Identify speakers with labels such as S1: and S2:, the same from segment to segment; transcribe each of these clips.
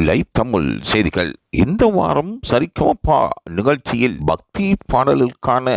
S1: Live Tamil செய்திகள். இந்த வாரம் சரிகமபா நிகழ்ச்சியில் பக்தி பாடலுக்கான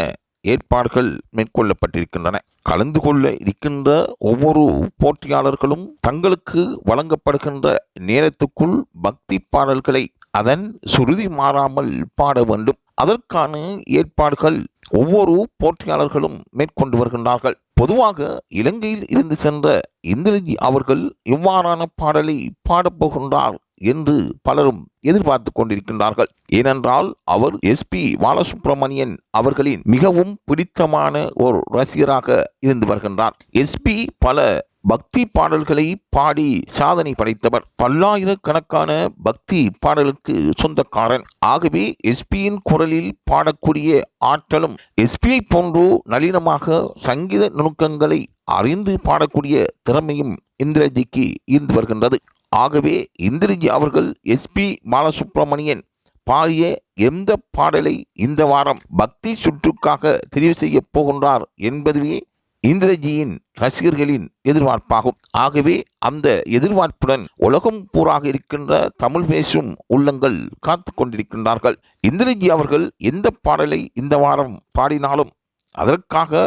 S1: ஏற்பாடுகள் மேற்கொள்ளப்பட்டிருக்கின்றன. கலந்து கொள்ள இருக்கின்ற ஒவ்வொரு போட்டியாளர்களும் தங்களுக்கு வழங்கப்படுகின்ற நேரத்துக்குள் பக்தி பாடல்களை அதன் சுருதி மாறாமல் பாட வேண்டும். அதற்கான ஏற்பாடுகள் ஒவ்வொரு போட்டியாளர்களும் மேற்கொண்டு வருகின்றார்கள். பொதுவாக இலங்கையில் இருந்து சென்ற இந்திரஜி அவர்கள் இவ்வாறான பாடலை பாடப்போகின்றார் என்று பலரும் எதிர்பார்த்து கொண்டிருக்கின்றார்கள். ஏனென்றால் அவர் SP பாலசுப்ரமணியன் அவர்களின் மிகவும் பிடித்தமான ஒரு ரசிகராக இருந்து வருகின்றார். SP பல பக்தி பாடல்களை பாடி சாதனை படைத்தவர். பல்லாயிரக்கணக்கான பக்தி பாடலுக்கு சொந்தக்காரன். ஆகவே SPயின் குரலில் பாடக்கூடிய ஆற்றலும் SPயை போன்று நளினமாக சங்கீத நுணுக்கங்களை அறிந்து பாடக்கூடிய திறமையும் இந்திரஜிக்கு இருந்து வருகின்றது. ஆகவே இந்திரஜி அவர்கள் SP பாலசுப்ரமணியன் பாடிய எந்த பாடலை இந்த வாரம் பக்தி சுற்றுக்காக தெரிவு செய்ய போகின்றார் என்பதுவே இந்திரஜியின் ரசிகர்களின் எதிர்பார்ப்பாகும். ஆகவே அந்த எதிர்பார்ப்புடன் உலகம் பூராக இருக்கின்ற தமிழ் பேசும் உள்ளங்கள் காத்து கொண்டிருக்கின்றார்கள். இந்திரஜி அவர்கள் எந்த பாடலை இந்த வாரம் பாடினாலும் அதற்காக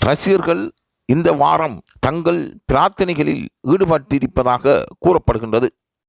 S1: ரசிகர்கள் இந்த வாரம் தங்கள் பிரார்த்தனைகளில் ஈடுபட்டிருப்பதாக கூறப்படுகின்றது.